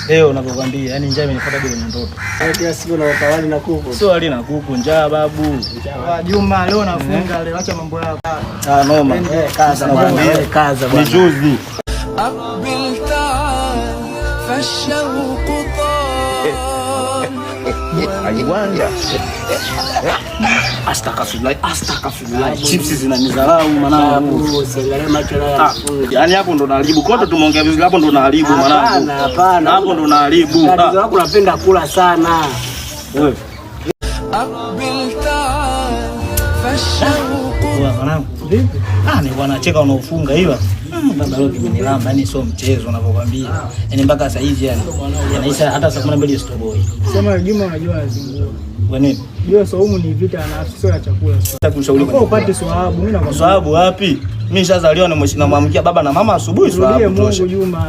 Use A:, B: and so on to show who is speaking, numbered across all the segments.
A: Leo nakwambia, yani njaa imenifuata bila ndoto.
B: Kila siku na wali na kuku.
A: Sio wali na kuku, njaa babu.
C: Juma leo nafunga leo, acha mambo yako.
A: Noma.
B: Kaza bwana, kaza bwana.
A: Ni juzi.
B: Aiwanga.
A: Astaghfirullah. Chips zinanidharau mwanangu. Yaani hapo ndo naharibu. Kote tumeongea vizuri, hapo ndo naharibu mwanangu.
B: Hapana.
A: Hapo ndo naharibu.
B: Tatizo lako unapenda kula sana.
A: Wewe. Mwanangu. Vipi? Ni bwana cheka unaofunga ila. Baba leo kimenilamba, yani sio mchezo unavyokuambia. Yaani mpaka sasa hivi yani. Yanaisha hata saa 12 stoboi.
C: Sema Juma unajua lazima.
A: Kwa nini?
C: Hiyo saumu ni vita na sio ya chakula.
A: Sasa kushauri
C: kwa upate swahabu, mimi nakwambia.
A: Swahabu wapi? Mimi nishazaliwa na mwamkia baba na mama asubuhi swahabu tosha.
C: Mungu Juma,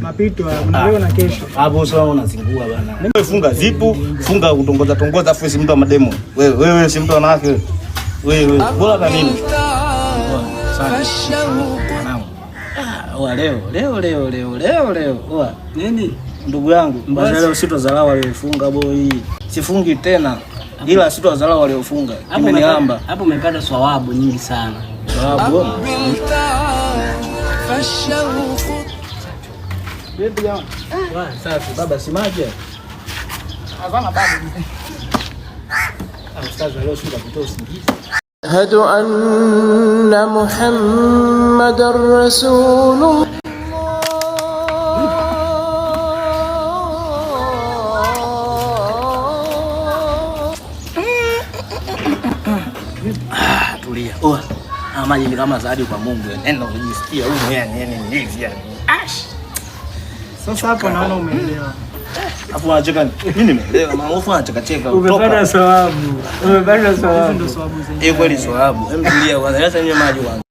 C: mapito una leo na kesho.
A: Hapo sio unazingua bana. Wewe funga zipu, funga kutongoza afu si mtu wa mademo. Wewe si mtu wa wanawake. Wewe bora kwa nini? Leo.
B: Nini?
A: Ndugu yangu, basi leo sitozalao waliofunga boy. Sifungi tena. Ila sitozalao waliofunga. Imenilamba.
B: Hapo umepata swawabu nyingi sana.
A: Swawabu. Vipi jamaa? Safi, baba simaje?
C: Hapana baba.
A: Ustaz leo shuka kutoa usingizi.
D: أشهد أن محمدًا رسول الله.
A: Tulia. Maji ni kama zawadi kwa Mungu. Nenda unajisikia huko yani hivi yani.
C: Sasa hapo naona umeelewa.
A: Hapo unacheka nini? Nimeelewa. Maofu anacheka.
B: Umepata sawabu.
C: Ndio sababu zenyewe.
A: Kweli sawabu. Hem tulia kwanza. Sasa nywe maji kwanza.